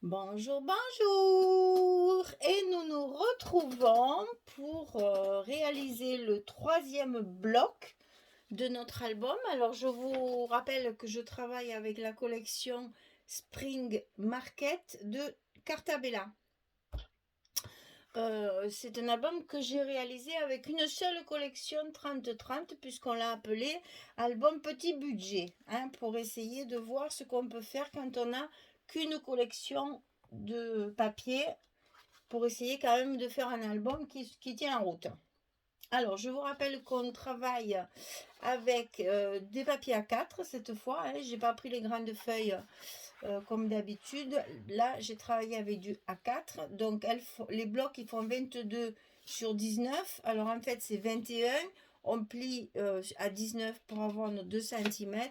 Bonjour, bonjour! Et nous nous retrouvons pour réaliser le troisième bloc de notre album. Alors, je vous rappelle que je travaille avec la collection Spring Market de Cartabella. C'est un album que j'ai réalisé avec une seule collection 30-30 puisqu'on l'a appelé album petit budget, hein, pour essayer de voir ce qu'on peut faire quand on n'a qu'une collection de papier, pour essayer quand même de faire un album qui tient en route. Alors, je vous rappelle qu'on travaille avec des papiers A4 cette fois, hein. J'ai pas pris les grandes feuilles comme d'habitude. Là, j'ai travaillé avec du A4. Donc, les blocs, ils font 22 sur 19. Alors, en fait, c'est 21. On plie à 19 pour avoir nos 2 cm.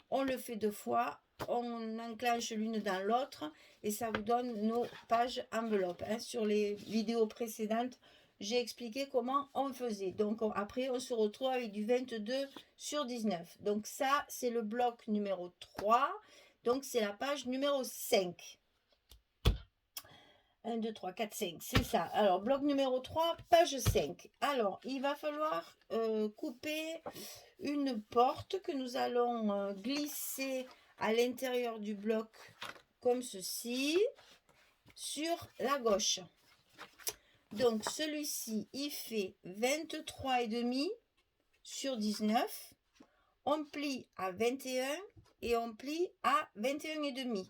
On le fait 2 fois. On enclenche l'une dans l'autre. Et ça vous donne nos pages enveloppes, hein. Sur les vidéos précédentes, j'ai expliqué comment on faisait. Donc, après, on se retrouve avec du 22 sur 19. Donc, ça, c'est le bloc numéro 3. Donc, c'est la page numéro 5. 1, 2, 3, 4, 5, c'est ça. Alors, bloc numéro 3, page 5. Alors, il va falloir couper une porte que nous allons glisser à l'intérieur du bloc comme ceci, sur la gauche. Donc, celui-ci, il fait 23,5 sur 19. On plie à 21 et on plie à 21,5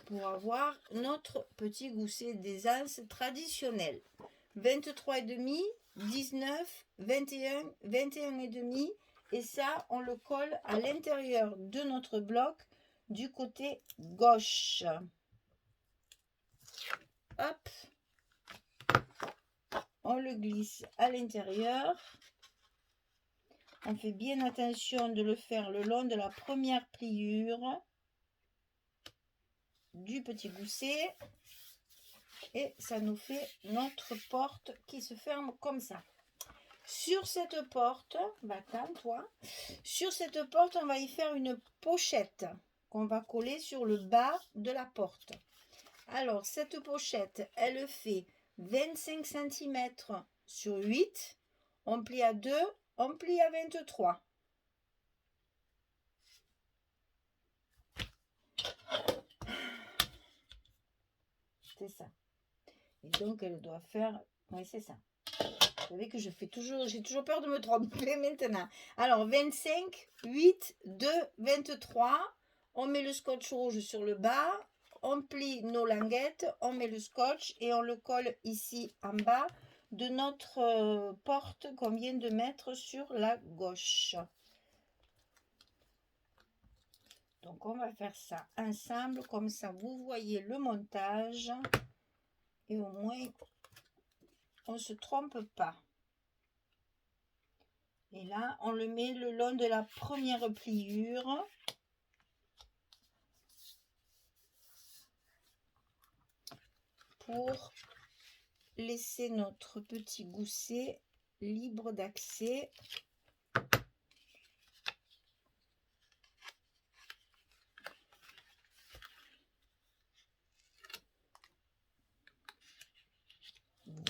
pour avoir notre petit gousset d'aisance traditionnel. 23,5, 19, 21, 21,5 et ça, on le colle à l'intérieur de notre bloc du côté gauche. Hop, on le glisse à l'intérieur. On fait bien attention de le faire le long de la première pliure du petit gousset. Et ça nous fait notre porte qui se ferme comme ça. Sur cette porte, toi, sur cette porte, on va y faire une pochette qu'on va coller sur le bas de la porte. Alors, cette pochette, elle fait 25 cm sur 8. On plie à 2, on plie à 23. C'est ça. Et donc, elle doit faire... Oui, c'est ça. Vous savez que j'ai toujours peur de me tromper maintenant. Alors, 25, 8, 2, 23. On met le scotch rouge sur le bas. On plie nos languettes. On met le scotch et on le colle ici en bas de notre porte qu'on vient de mettre sur la gauche. Donc, on va faire ça ensemble. Comme ça, vous voyez le montage. Et au moins, on ne se trompe pas. Et là, on le met le long de la première pliure. Pour laisser notre petit gousset libre d'accès.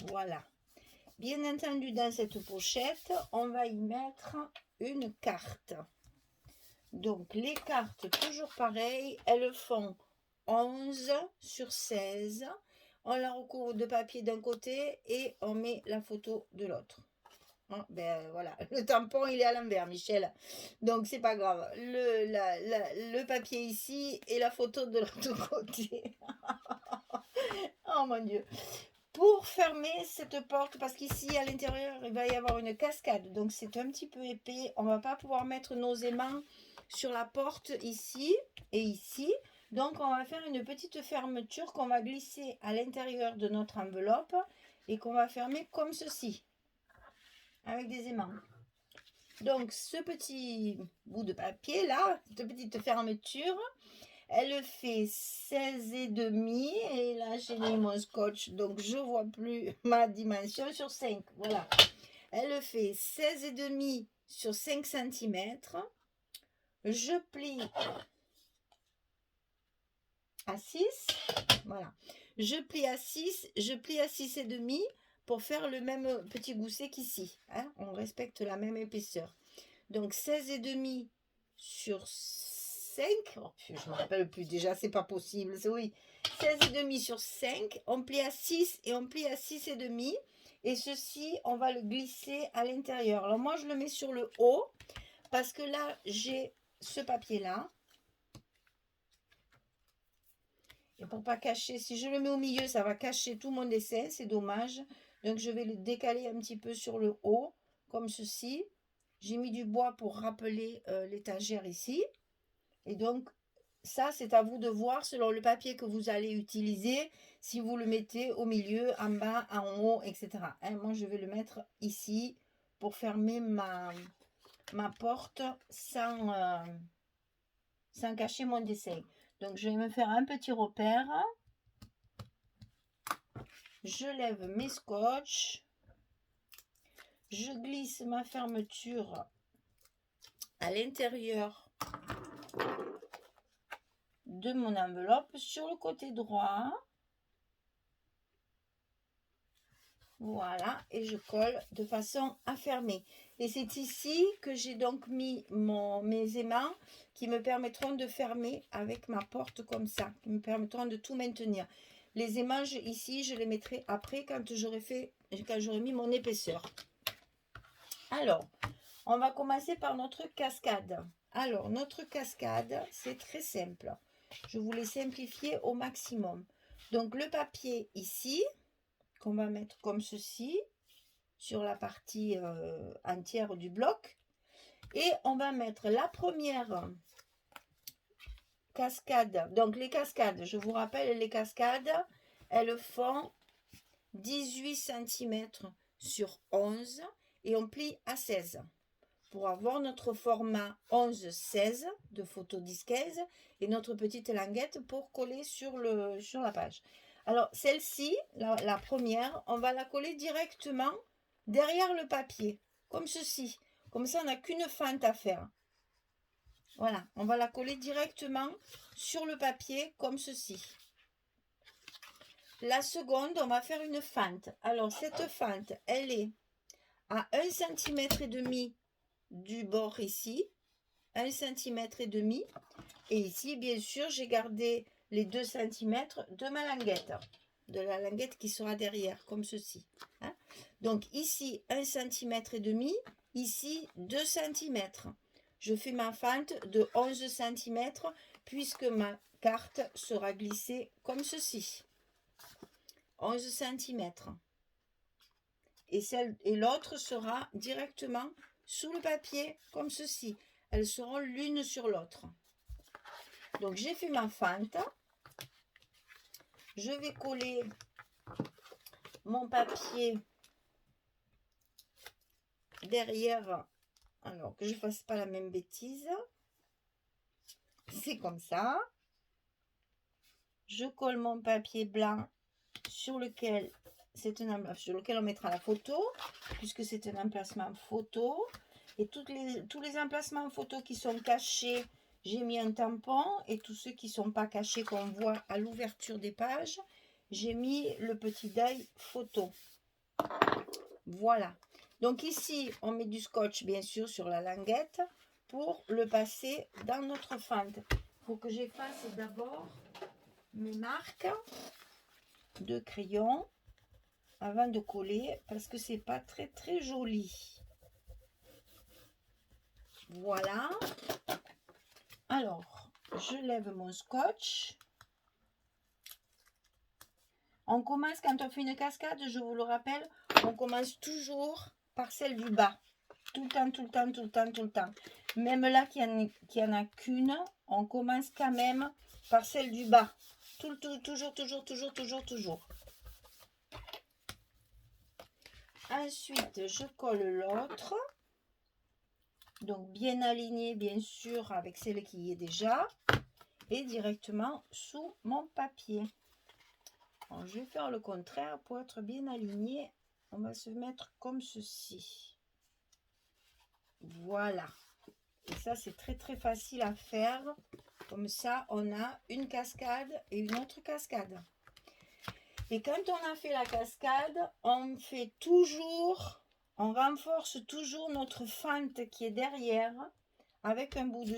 Voilà. Bien entendu, dans cette pochette, on va y mettre une carte. Donc, les cartes, toujours pareil, elles font 11 sur 16. On la recouvre de papier d'un côté et on met la photo de l'autre. Hein, ben voilà, le tampon il est à l'envers, Michel. Donc c'est pas grave. Le papier ici et la photo de l'autre côté. Oh mon Dieu. Pour fermer cette porte, parce qu'ici à l'intérieur il va y avoir une cascade, donc c'est un petit peu épais. On va pas pouvoir mettre nos aimants sur la porte ici et ici. Donc on va faire une petite fermeture qu'on va glisser à l'intérieur de notre enveloppe et qu'on va fermer comme ceci, avec des aimants. Donc ce petit bout de papier là, cette petite fermeture, elle fait 16,5 et là j'ai mis mon scotch donc je vois plus ma dimension sur 5. Voilà, elle fait 16,5 sur 5 cm. Je plie à 6. Voilà, je plie à 6, je plie à 6 et demi pour faire le même petit gousset qu'ici. Hein, on respecte la même épaisseur. Donc 16 et demi sur 5. Oh, je ne me rappelle plus déjà, c'est pas possible. Oui, 16 et demi sur 5. On plie à 6 et on plie à 6 et demi. Et ceci, on va le glisser à l'intérieur. Alors moi, je le mets sur le haut parce que là, j'ai ce papier-là. Et pour pas cacher, si je le mets au milieu, ça va cacher tout mon dessin, c'est dommage. Donc je vais le décaler un petit peu sur le haut, comme ceci. J'ai mis du bois pour rappeler l'étagère ici. Et donc, ça, c'est à vous de voir selon le papier que vous allez utiliser, si vous le mettez au milieu, en bas, en haut, etc. Hein, moi, je vais le mettre ici pour fermer ma porte sans cacher mon dessin. Donc, je vais me faire un petit repère. Je lève mes scotch. Je glisse ma fermeture à l'intérieur de mon enveloppe sur le côté droit. Voilà, et je colle de façon à fermer. Et c'est ici que j'ai donc mis mes aimants qui me permettront de fermer avec ma porte comme ça, qui me permettront de tout maintenir. Les aimants ici, je les mettrai après quand j'aurai mis mon épaisseur. Alors, on va commencer par notre cascade. Alors, notre cascade, c'est très simple. Je vous l'ai simplifié au maximum. Donc, le papier ici, qu'on va mettre comme ceci, sur la partie entière du bloc. Et on va mettre la première cascade. Donc, les cascades, je vous rappelle, les cascades, elles font 18 cm sur 11 et on plie à 16 pour avoir notre format 11-16 de photo 10-15 et notre petite languette pour coller sur la page. Alors, celle-ci, la première, on va la coller directement derrière le papier, comme ceci. Comme ça, on n'a qu'une fente à faire. Voilà, on va la coller directement sur le papier, comme ceci. La seconde, on va faire une fente. Alors, cette fente, elle est à 1,5 cm du bord ici, 1,5 cm. Et ici, bien sûr, j'ai gardé les 2 cm de ma languette, de la languette qui sera derrière, comme ceci. Hein. Donc ici, 1,5 cm, ici, 2 cm. Je fais ma fente de 11 cm, puisque ma carte sera glissée comme ceci. 11 cm. Et l'autre sera directement sous le papier, comme ceci. Elles seront l'une sur l'autre. Donc, j'ai fait ma fente. Je vais coller mon papier derrière. Alors, que je ne fasse pas la même bêtise. C'est comme ça. Je colle mon papier blanc sur lequel on mettra la photo, puisque c'est un emplacement photo. Et tous les emplacements photo qui sont cachés, j'ai mis un tampon. Et tous ceux qui ne sont pas cachés, qu'on voit à l'ouverture des pages, j'ai mis le petit deuil photo. Voilà. Donc ici, on met du scotch, bien sûr, sur la languette pour le passer dans notre fente. Il faut que j'efface d'abord mes marques de crayon avant de coller, parce que c'est pas très très joli. Voilà. Alors, je lève mon scotch. On commence, quand on fait une cascade, je vous le rappelle, on commence toujours par celle du bas. Tout le temps, tout le temps, tout le temps, tout le temps. Même là, qu'il n'y en a qu'une, on commence quand même par celle du bas. Toujours. Ensuite, je colle l'autre. Donc, bien aligné, bien sûr, avec celle qui y est déjà. Et directement sous mon papier. Alors, je vais faire le contraire pour être bien aligné. On va se mettre comme ceci. Voilà. Et ça, c'est très très facile à faire. Comme ça, on a une cascade et une autre cascade. Et quand on a fait la cascade, on fait toujours, on renforce toujours notre fente qui est derrière avec un bout de,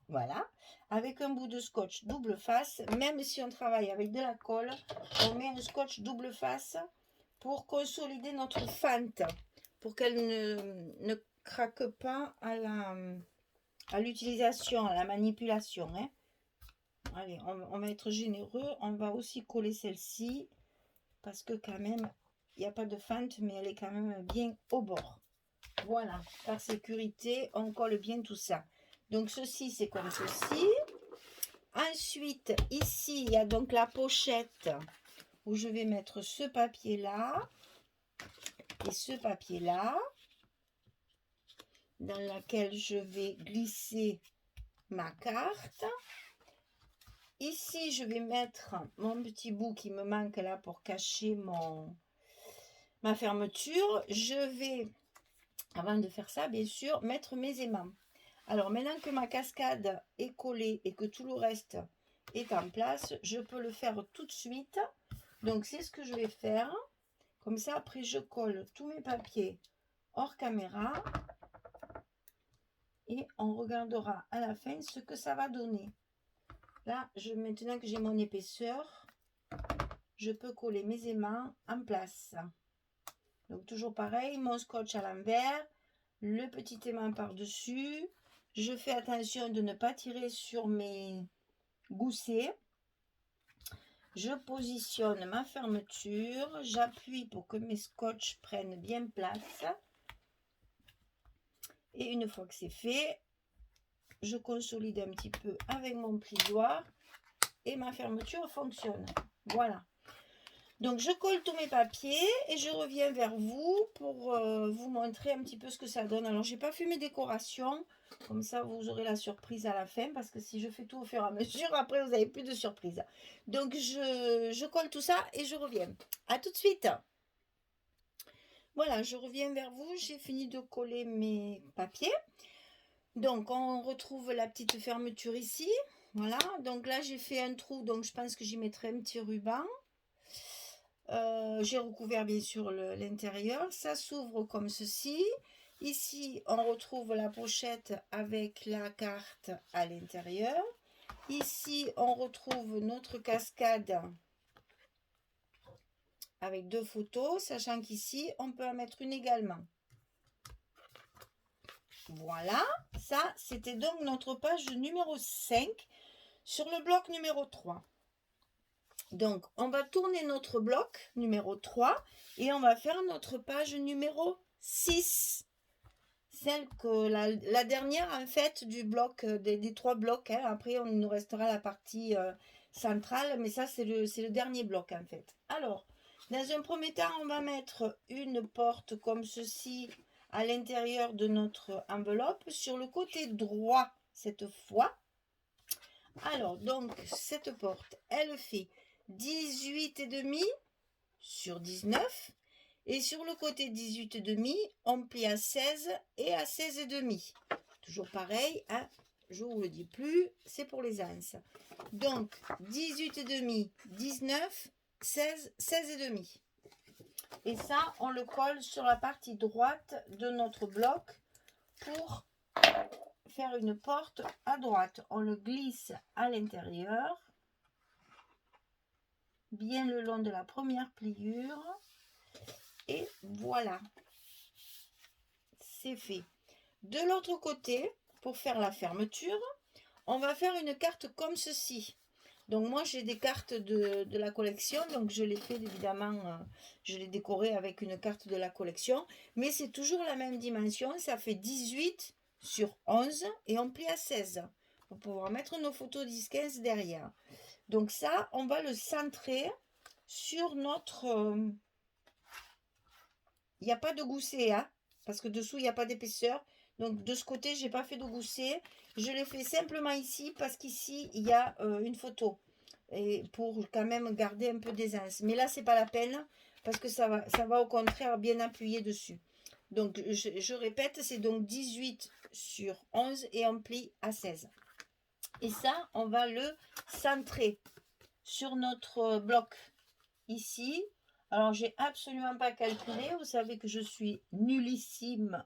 voilà, avec un bout de scotch double face. Même si on travaille avec de la colle, on met un scotch double face pour consolider notre fente, pour qu'elle ne craque pas à l'utilisation, à la manipulation. Hein. Allez, on va être généreux, on va aussi coller celle-ci, parce que quand même, il n'y a pas de fente, mais elle est quand même bien au bord. Voilà, par sécurité, on colle bien tout ça. Donc ceci, c'est comme ceci. Ensuite, ici, il y a donc la pochette où je vais mettre ce papier-là et ce papier-là, dans laquelle je vais glisser ma carte. Ici, je vais mettre mon petit bout qui me manque là pour cacher ma fermeture. Je vais, avant de faire ça, bien sûr, mettre mes aimants. Alors, maintenant que ma cascade est collée et que tout le reste est en place, je peux le faire tout de suite. Donc, c'est ce que je vais faire. Comme ça, après, je colle tous mes papiers hors caméra. Et on regardera à la fin ce que ça va donner. Là, maintenant que j'ai mon épaisseur, je peux coller mes aimants en place. Donc toujours pareil, mon scotch à l'envers, le petit aimant par-dessus. Je fais attention de ne pas tirer sur mes goussets. Je positionne ma fermeture, j'appuie pour que mes scotch prennent bien place. Et une fois que c'est fait, je consolide un petit peu avec mon plioir et ma fermeture fonctionne. Voilà. Donc je colle tous mes papiers et je reviens vers vous pour vous montrer un petit peu ce que ça donne. Alors j'ai pas fait mes décorations, comme ça vous aurez la surprise à la fin, parce que si je fais tout au fur et à mesure, après vous n'avez plus de surprise. Donc je colle tout ça et je reviens. À tout de suite. Voilà, je reviens vers vous, j'ai fini de coller mes papiers. Donc on retrouve la petite fermeture ici. Voilà, donc là j'ai fait un trou, donc je pense que j'y mettrai un petit ruban. J'ai recouvert bien sûr l'intérieur. Ça s'ouvre comme ceci. Ici, on retrouve la pochette avec la carte à l'intérieur. Ici, on retrouve notre cascade avec 2 photos, sachant qu'ici, on peut en mettre une également. Voilà, ça, c'était donc notre page numéro 5 sur le bloc numéro 3. Donc, on va tourner notre bloc numéro 3 et on va faire notre page numéro 6. Celle que la dernière, en fait, du bloc, des 3 blocs. Hein. Après, il nous restera la partie centrale, mais ça, c'est le dernier bloc, en fait. Alors, dans un premier temps, on va mettre une porte comme ceci à l'intérieur de notre enveloppe, sur le côté droit, cette fois. Alors, donc, cette porte, elle fait 18,5 sur 19. Et sur le côté 18,5, on plie à 16 et à 16,5. Toujours pareil, hein, je ne vous le dis plus, c'est pour les anses. Donc, 18,5, 19, 16, 16,5. Et ça, on le colle sur la partie droite de notre bloc pour faire une porte à droite. On le glisse à l'intérieur, bien le long de la première pliure. Et voilà, c'est fait. De l'autre côté, pour faire la fermeture, on va faire une carte comme ceci. Donc moi j'ai des cartes de la collection, donc je l'ai fait évidemment, je l'ai décoré avec une carte de la collection, mais c'est toujours la même dimension, ça fait 18 sur 11 et on plie à 16 pour pouvoir mettre nos photos 10-15 derrière. Donc ça, on va le centrer sur notre... il n'y a pas de gousset, hein, parce que dessous, il n'y a pas d'épaisseur. Donc, de ce côté, je n'ai pas fait de gousset. Je l'ai fait simplement ici, parce qu'ici, il y a une photo. Et pour quand même garder un peu d'aisance. Mais là, c'est pas la peine, parce que ça va au contraire bien appuyer dessus. Donc, je répète, c'est donc 18 sur 11 et on plie à 16. Et ça, on va le centrer sur notre bloc ici. Alors, j'ai absolument pas calculé. Vous savez que je suis nullissime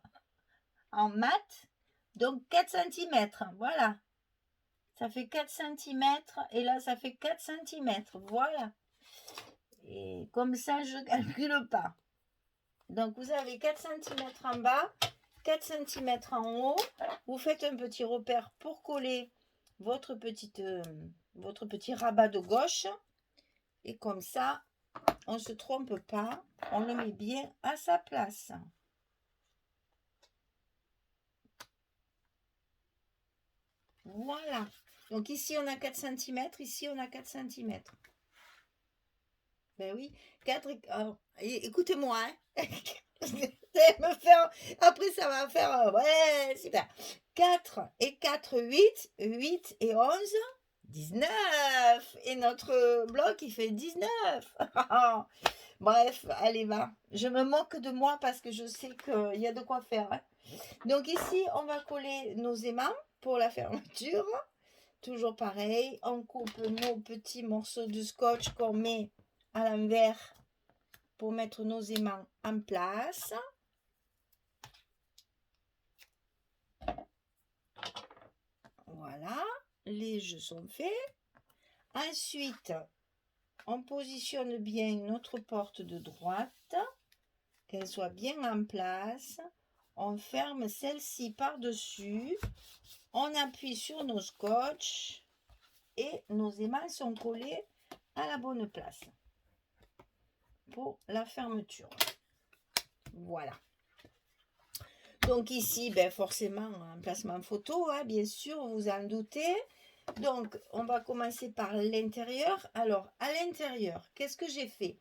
en maths. Donc, 4 cm. Voilà. Ça fait 4 cm. Et là, ça fait 4 cm. Voilà. Et comme ça, je ne calcule pas. Donc, vous avez 4 cm en bas, 4 cm en haut. Vous faites un petit repère pour coller votre petit rabat de gauche. Et comme ça, on ne se trompe pas. On le met bien à sa place. Voilà. Donc, ici, on a 4 cm. Ici, on a 4 cm. Ben oui. 4 écoutez-moi, hein. Me faire, après ça va faire ouais super 4 et 4 8 8 et 11 19 et notre bloc il fait 19. Bref, allez va, je me moque de moi parce que je sais qu'il y a de quoi faire, hein. Donc ici on va coller nos aimants pour la fermeture, toujours pareil, on coupe nos petits morceaux de scotch qu'on met à l'envers pour mettre nos aimants en place. Voilà, les jeux sont faits. Ensuite, on positionne bien notre porte de droite, qu'elle soit bien en place. On ferme celle-ci par-dessus. On appuie sur nos scotch et nos aimants sont collés à la bonne place pour la fermeture. Voilà. Donc ici, ben forcément, un placement photo, hein, bien sûr, vous en doutez. Donc, on va commencer par l'intérieur. Alors, à l'intérieur, qu'est-ce que j'ai fait?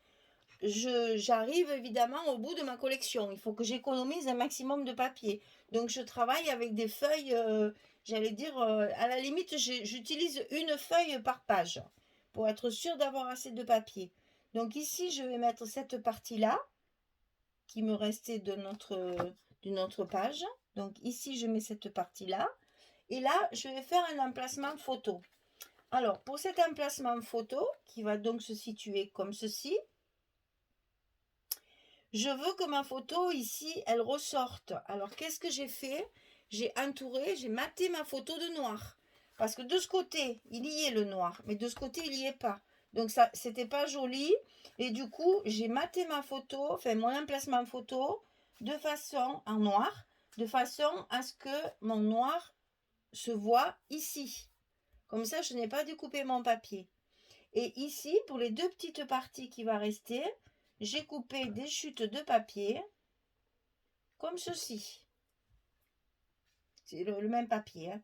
J'arrive évidemment au bout de ma collection. Il faut que j'économise un maximum de papier. Donc, je travaille avec des feuilles, j'allais dire, à la limite, j'utilise une feuille par page pour être sûr d'avoir assez de papier. Donc, ici, je vais mettre cette partie-là qui me restait d'une autre page. Donc, ici, je mets cette partie-là. Et là, je vais faire un emplacement photo. Alors, pour cet emplacement photo, qui va donc se situer comme ceci, je veux que ma photo ici, elle ressorte. Alors, qu'est-ce que j'ai fait? J'ai entouré, j'ai maté ma photo de noir. Parce que de ce côté, il y est le noir, mais de ce côté, il n'y est pas. Donc, ça, c'était pas joli. Et du coup, j'ai maté ma photo, enfin, mon emplacement photo, de façon en noir, de façon à ce que mon noir se voit ici. Comme ça, je n'ai pas découpé mon papier. Et ici, pour les deux petites parties qui vont rester, j'ai coupé des chutes de papier, comme ceci. C'est le même papier, hein.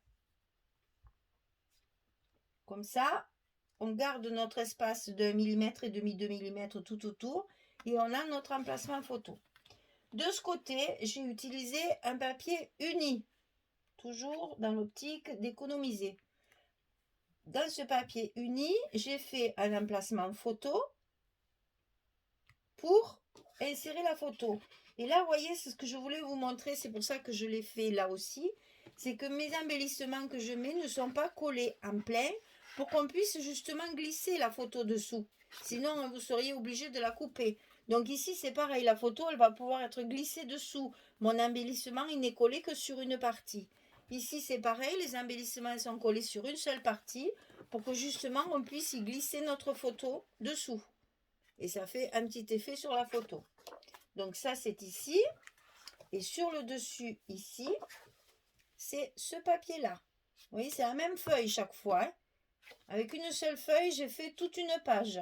Comme ça, on garde notre espace de 1 mm et demi, 2 mm tout autour, et on a notre emplacement photo. De ce côté, j'ai utilisé un papier uni, toujours dans l'optique d'économiser. Dans ce papier uni, j'ai fait un emplacement photo pour insérer la photo. Et là, vous voyez, c'est ce que je voulais vous montrer. C'est pour ça que je l'ai fait là aussi. C'est que mes embellissements que je mets ne sont pas collés en plein pour qu'on puisse justement glisser la photo dessous. Sinon, vous seriez obligé de la couper. Donc ici, c'est pareil. La photo, elle va pouvoir être glissée dessous. Mon embellissement, il n'est collé que sur une partie. Ici, c'est pareil. Les embellissements sont collés sur une seule partie pour que justement, on puisse y glisser notre photo dessous. Et ça fait un petit effet sur la photo. Donc ça, c'est ici. Et sur le dessus, ici, c'est ce papier-là. Vous voyez, c'est la même feuille chaque fois, hein. Avec une seule feuille, j'ai fait toute une page.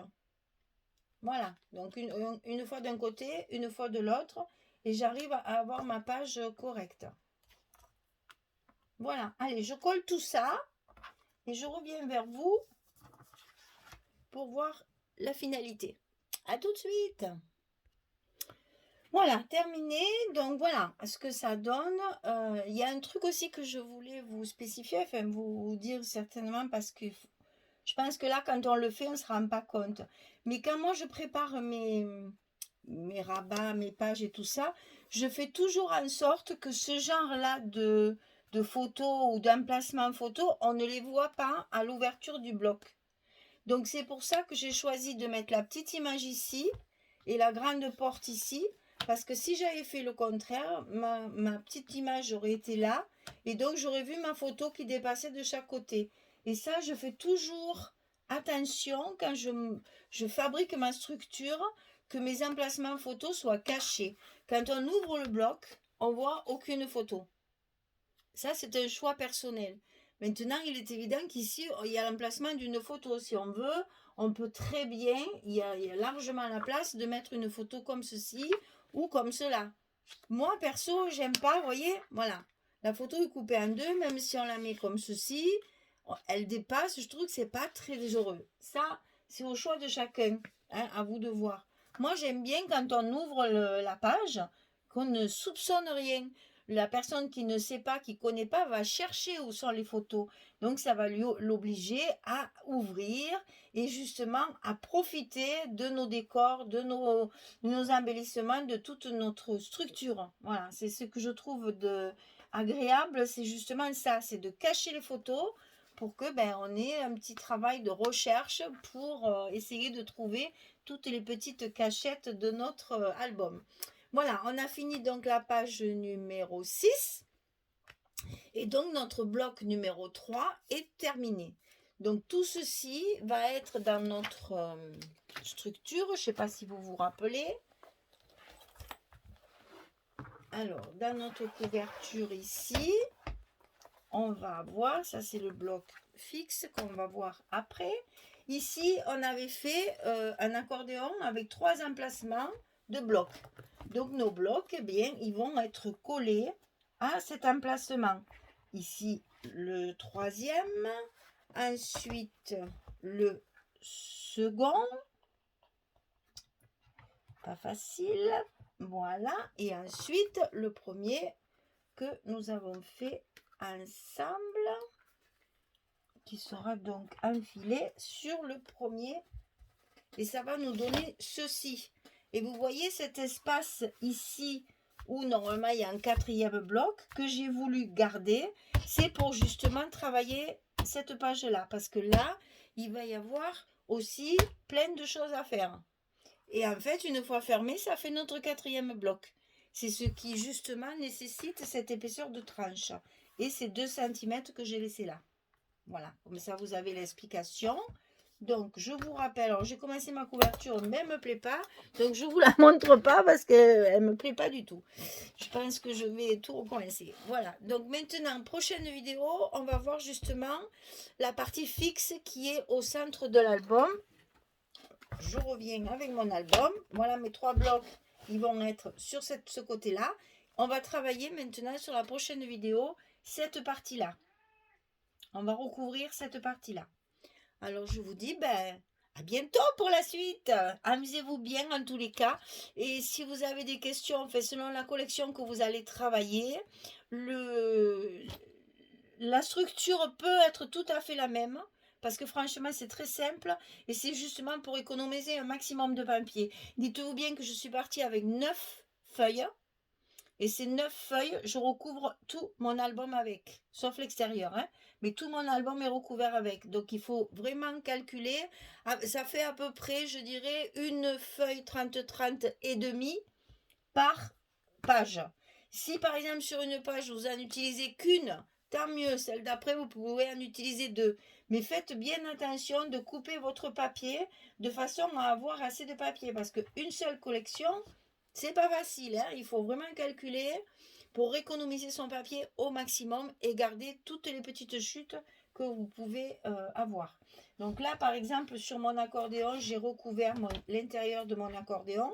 Voilà. Donc une fois d'un côté, une fois de l'autre. Et j'arrive à avoir ma page correcte. Voilà. Allez, je colle tout ça. Et je reviens vers vous pour voir la finalité. À tout de suite. Voilà, terminé. Donc voilà ce que ça donne. Il y a un truc aussi que je voulais vous spécifier, enfin vous dire certainement parce que je pense que là, quand on le fait, on ne se rend pas compte. Mais quand moi, je prépare mes rabats, mes pages et tout ça, je fais toujours en sorte que ce genre-là de photos ou d'emplacement photo, on ne les voit pas à l'ouverture du bloc. Donc c'est pour ça que j'ai choisi de mettre la petite image ici et la grande porte ici. Parce que si j'avais fait le contraire, ma petite image aurait été là. Et donc j'aurais vu ma photo qui dépassait de chaque côté. Et ça, je fais toujours attention quand je fabrique ma structure, que mes emplacements photos soient cachés. Quand on ouvre le bloc, on voit aucune photo. Ça, c'est un choix personnel. Maintenant, il est évident qu'ici, il y a l'emplacement d'une photo. Si on veut, on peut très bien, il y a largement la place de mettre une photo comme ceci ou comme cela. Moi, perso, j'aime pas, vous voyez, voilà. La photo est coupée en deux, même si on la met comme ceci, elle dépasse, je trouve que c'est pas très heureux. Ça, c'est au choix de chacun, hein, à vous de voir. Moi, j'aime bien quand on ouvre la page, qu'on ne soupçonne rien. La personne qui ne sait pas, qui ne connaît pas, va chercher où sont les photos. Donc, ça va l'obliger à ouvrir et justement à profiter de nos décors, de nos embellissements, de toute notre structure. Voilà, c'est ce que je trouve agréable, c'est justement ça, c'est de cacher les photos pour que on ait un petit travail de recherche pour essayer de trouver toutes les petites cachettes de notre album. Voilà, on a fini donc la page numéro 6 et donc notre bloc numéro 3 est terminé. Donc tout ceci va être dans notre structure, je ne sais pas si vous vous rappelez. Alors, dans notre couverture ici, on va voir, ça c'est le bloc fixe qu'on va voir après. Ici, on avait fait un accordéon avec 3 emplacements de blocs. Donc nos blocs, eh bien, ils vont être collés à cet emplacement. Ici, le 3e, ensuite le second, pas facile, voilà, et ensuite le premier que nous avons fait ensemble, qui sera donc enfilé sur le premier, et ça va nous donner ceci. Et vous voyez cet espace ici où normalement il y a un 4e bloc que j'ai voulu garder, c'est pour justement travailler cette page là, parce que là il va y avoir aussi plein de choses à faire. Et en fait, une fois fermé, ça fait notre 4e bloc. C'est ce qui justement nécessite cette épaisseur de tranche. Et ces 2 cm que j'ai laissé là. Voilà, comme ça vous avez l'explication. Donc je vous rappelle, alors j'ai commencé ma couverture, mais elle ne me plaît pas. Donc je ne vous la montre pas parce qu'elle ne me plaît pas du tout. Je pense que je vais tout recommencer. Voilà, donc maintenant, prochaine vidéo, on va voir justement la partie fixe qui est au centre de l'album. Je reviens avec mon album. Voilà mes 3 blocs, ils vont être sur ce côté-là. On va travailler maintenant sur la prochaine vidéo, cette partie-là. On va recouvrir cette partie-là. Alors je vous dis, à bientôt pour la suite. Amusez-vous bien en tous les cas. Et si vous avez des questions, selon la collection que vous allez travailler, la structure peut être tout à fait la même. Parce que franchement, c'est très simple et c'est justement pour économiser un maximum de papier. Dites-vous bien que je suis partie avec 9 feuilles. Et ces 9 feuilles, je recouvre tout mon album avec, sauf l'extérieur. Hein, mais tout mon album est recouvert avec. Donc, il faut vraiment calculer. Ça fait à peu près, je dirais, une feuille 30-30 et demi par page. Si, par exemple, sur une page, vous en utilisez qu'une, tant mieux. Celle d'après, vous pouvez en utiliser 2. Mais faites bien attention de couper votre papier de façon à avoir assez de papier. Parce qu'une seule collection, c'est pas facile. Hein, il faut vraiment calculer pour économiser son papier au maximum et garder toutes les petites chutes que vous pouvez avoir. Donc là, par exemple, sur mon accordéon, j'ai recouvert l'intérieur de mon accordéon.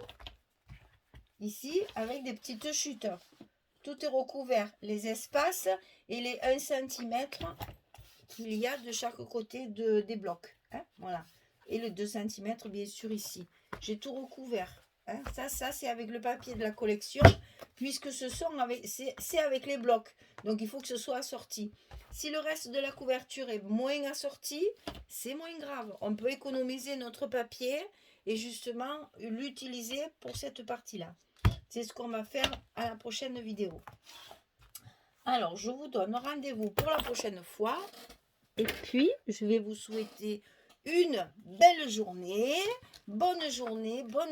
Ici, avec des petites chutes. Tout est recouvert. Les espaces et les 1 cm qu'il y a de chaque côté des blocs. Hein, voilà. Et le 2 cm, bien sûr, ici. J'ai tout recouvert. Hein, ça c'est avec le papier de la collection, puisque c'est avec les blocs. Donc, il faut que ce soit assorti. Si le reste de la couverture est moins assorti, c'est moins grave. On peut économiser notre papier et justement l'utiliser pour cette partie-là. C'est ce qu'on va faire à la prochaine vidéo. Alors, je vous donne rendez-vous pour la prochaine fois. Et puis, je vais vous souhaiter une belle journée, bonne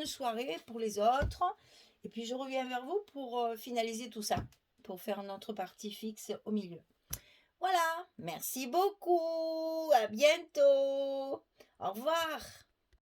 soirée pour les autres. Et puis je reviens vers vous pour finaliser tout ça, pour faire notre partie fixe au milieu. Voilà, merci beaucoup, à bientôt, au revoir.